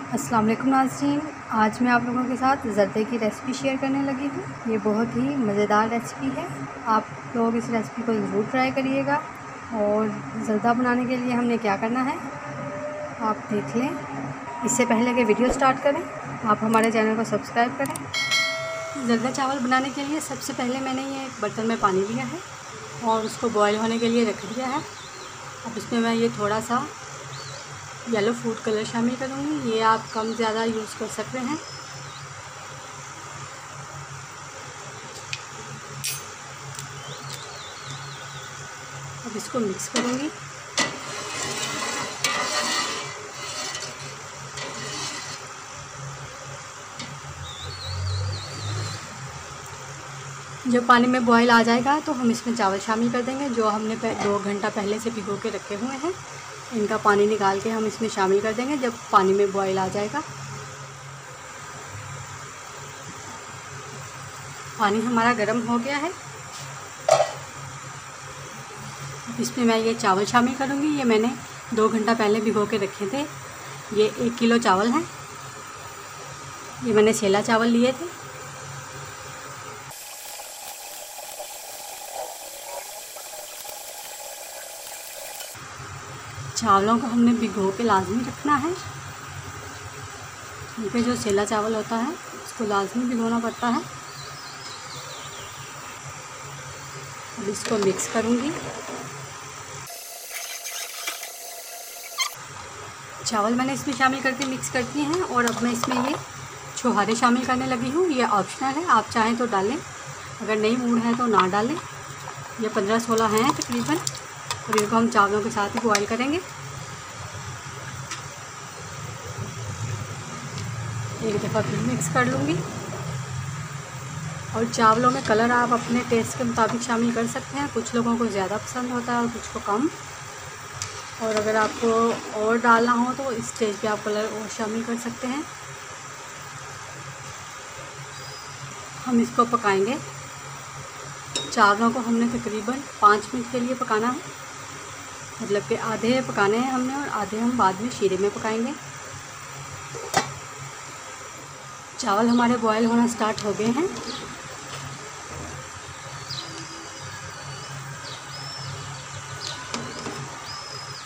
अस्सलाम वालेकुम नाज़रीन, आज मैं आप लोगों के साथ ज़र्दे की रेसिपी शेयर करने लगी हूँ। ये बहुत ही मज़ेदार रेसिपी है। आप लोग इस रेसिपी को ज़रूर ट्राई करिएगा। और ज़र्दा बनाने के लिए हमने क्या करना है आप देख लें। इससे पहले कि वीडियो स्टार्ट करें, आप हमारे चैनल को सब्सक्राइब करें। ज़र्दा चावल बनाने के लिए सबसे पहले मैंने ये एक बर्तन में पानी लिया है और उसको बॉयल होने के लिए रख दिया है। अब इसमें मैं ये थोड़ा सा येलो फूड कलर शामिल करूँगी। ये आप कम ज़्यादा यूज़ कर सकते हैं। अब इसको मिक्स करूँगी। जब पानी में बॉयल आ जाएगा तो हम इसमें चावल शामिल कर देंगे जो हमने 2 घंटा पहले से भिगो के रखे हुए हैं। इनका पानी निकाल के हम इसमें शामिल कर देंगे जब पानी में बॉयल आ जाएगा। पानी हमारा गर्म हो गया है। इसमें मैं ये चावल शामिल करूँगी। ये मैंने 2 घंटा पहले भिगो के रखे थे। ये 1 किलो चावल हैं। ये मैंने सेला चावल लिए थे। चावलों को हमने भिगो के लाजमी रखना है, क्योंकि जो सेला चावल होता है उसको लाजमी भिगोना पड़ता है। अब इसको मिक्स करूँगी। चावल मैंने इसमें शामिल करके मिक्स कर दिए हैं और अब मैं इसमें ये छुहारे शामिल करने लगी हूँ। ये ऑप्शनल है, आप चाहें तो डालें, अगर नहीं मूड है तो ना डालें। ये 15-16 हैं तकरीबन और इनको हम चावलों के साथ ही बॉयल करेंगे। एक दफ़ा फिर मिक्स कर लूँगी। और चावलों में कलर आप अपने टेस्ट के मुताबिक शामिल कर सकते हैं। कुछ लोगों को ज़्यादा पसंद होता है और कुछ को कम। और अगर आपको और डालना हो तो इस स्टेज पे आप कलर और शामिल कर सकते हैं। हम इसको पकाएंगे। चावलों को हमने तकरीबन 5 मिनट के लिए पकाना है, मतलब कि आधे पकाने हैं हमने और आधे हम बाद में शीरे में पकाएंगे। चावल हमारे बॉयल होना स्टार्ट हो गए हैं।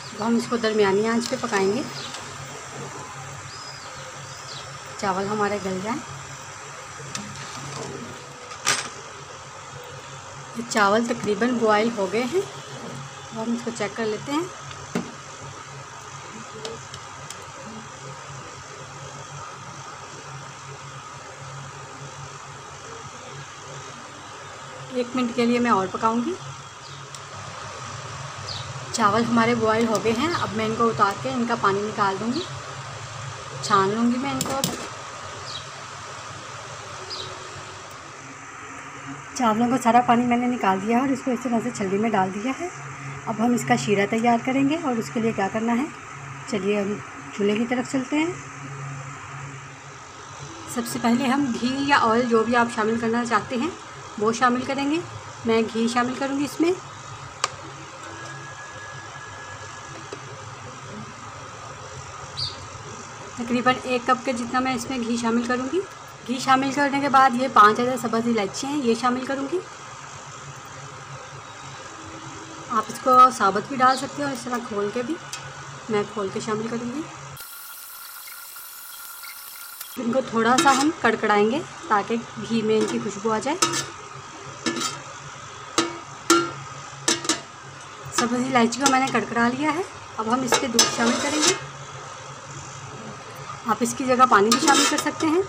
अब हम इसको दरमियानी आंच पे पकाएंगे। चावल हमारे गल जाएं। ये चावल तकरीबन बॉयल हो गए हैं। अब हम इसको चेक कर लेते हैं। एक मिनट के लिए मैं और पकाऊंगी। चावल हमारे बॉयल हो गए हैं। अब मैं इनको उतार के इनका पानी निकाल दूंगी, छान लूँगी मैं इनको। अब चावलों का सारा पानी मैंने निकाल दिया है और इसको इस तरह से छलनी में डाल दिया है। अब हम इसका शीरा तैयार करेंगे और उसके लिए क्या करना है, चलिए हम चूल्हे की तरफ चलते हैं। सबसे पहले हम घी या ऑयल जो भी आप शामिल करना चाहते हैं वो शामिल करेंगे। मैं घी शामिल करूँगी इसमें। तकरीबन 1 कप के जितना मैं इसमें घी शामिल करूँगी। घी शामिल करने के बाद ये 5 अदद सब्ज़ इलायची हैं, ये शामिल करूँगी। आप इसको साबुत भी डाल सकते हो इस तरह खोल के भी। मैं खोल के शामिल करूँगी। इनको थोड़ा सा हम कड़कड़ाएंगे ताकि घी में इनकी खुशबू आ जाए। सब्ज़ इलायची को मैंने कड़कड़ा लिया है। अब हम इसके दूध शामिल करेंगे। आप इसकी जगह पानी भी शामिल कर सकते हैं।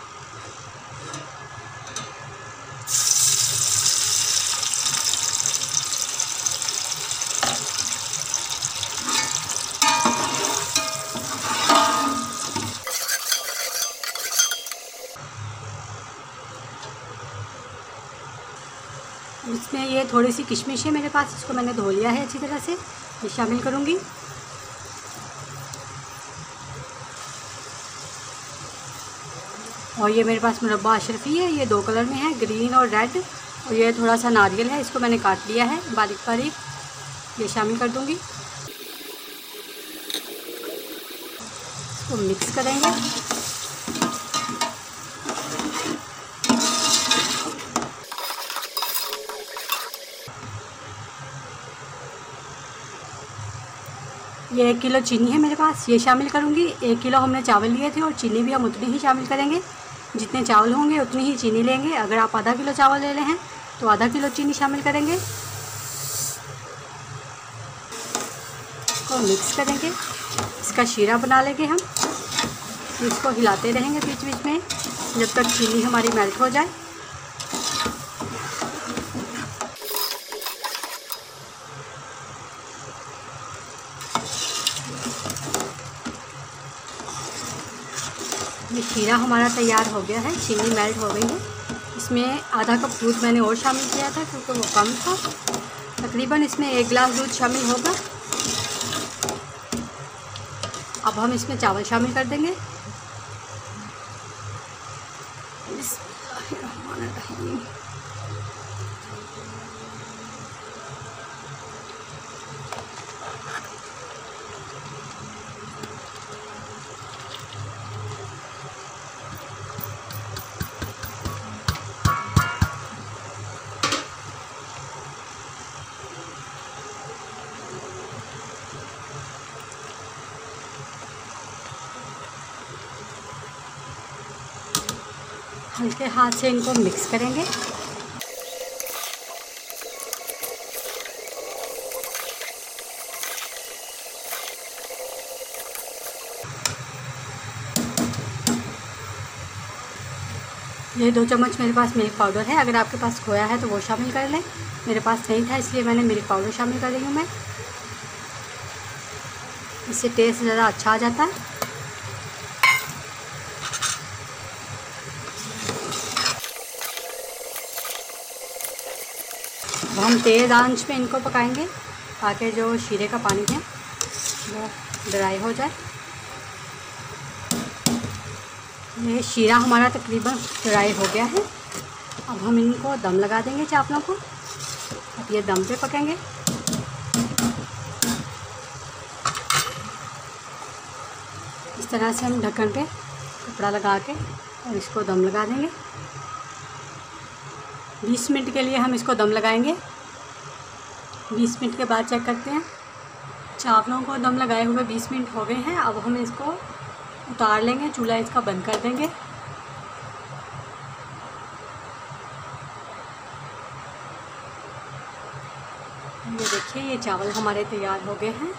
इसमें ये थोड़ी सी किशमिश है मेरे पास, इसको मैंने धो लिया है अच्छी तरह से, ये शामिल करूँगी। और ये मेरे पास मुरब्बा अशरफी है, ये 2 कलर में है, ग्रीन और रेड। और ये थोड़ा सा नारियल है, इसको मैंने काट लिया है बारीक बारीक, ये शामिल कर दूँगी। इसको मिक्स करेंगे। ये 1 किलो चीनी है मेरे पास, ये शामिल करूँगी। 1 किलो हमने चावल लिए थे और चीनी भी हम उतनी ही शामिल करेंगे। जितने चावल होंगे उतनी ही चीनी लेंगे। अगर आप आधा किलो चावल ले रहे हैं तो आधा किलो चीनी शामिल करेंगे। इसको मिक्स करेंगे, इसका शीरा बना लेंगे हम। इसको हिलाते रहेंगे बीच बीच में जब तक चीनी हमारी मेल्ट हो जाए। ये शीरा हमारा तैयार हो गया है, चीनी मेल्ट हो गई है। इसमें आधा कप दूध मैंने और शामिल किया था क्योंकि वो कम था। तकरीबन इसमें 1 गिलास दूध शामिल होगा। अब हम इसमें चावल शामिल कर देंगे। हल्के हाथ से इनको मिक्स करेंगे। ये 2 चम्मच मेरे पास मिल्क पाउडर है। अगर आपके पास खोया है तो वो शामिल कर लें। मेरे पास नहीं था इसलिए मैंने मिल्क पाउडर शामिल कर रही हूँ मैं। इससे टेस्ट ज़्यादा अच्छा आ जाता है। अब हम तेज़ आंच पे इनको पकाएंगे ताकि जो शीरे का पानी है वो ड्राई हो जाए। ये शीरा हमारा तकरीबन ड्राई हो गया है। अब हम इनको दम लगा देंगे चावलों को। अब ये दम पे पकेंगे। इस तरह से हम ढक्कन पे कपड़ा लगा के और इसको दम लगा देंगे। 20 मिनट के लिए हम इसको दम लगाएंगे। 20 मिनट के बाद चेक करते हैं। चावलों को दम लगाए हुए 20 मिनट हो गए हैं। अब हम इसको उतार लेंगे, चूल्हा इसका बंद कर देंगे। ये देखिए, ये चावल हमारे तैयार हो गए हैं।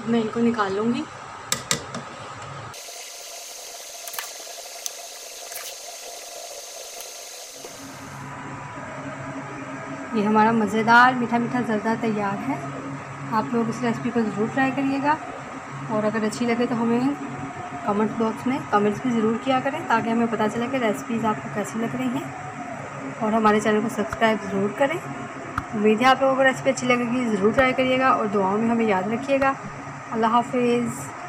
मैं इनको निकाल लूँगी। ये हमारा मज़ेदार मीठा मीठा ज़र्दा तैयार है। आप लोग इस रेसिपी को ज़रूर ट्राई करिएगा और अगर अच्छी लगे तो हमें कमेंट बॉक्स में कमेंट्स भी ज़रूर किया करें ताकि हमें पता चले कि रेसिपीज़ आपको कैसी लग रही हैं। और हमारे चैनल को सब्सक्राइब ज़रूर करें। उम्मीद है आप लोगों को रेसिपी अच्छी लगेगी। ज़रूर ट्राई करिएगा और दुआओं में हमें याद रखिएगा। अल्लाह हाफिज़।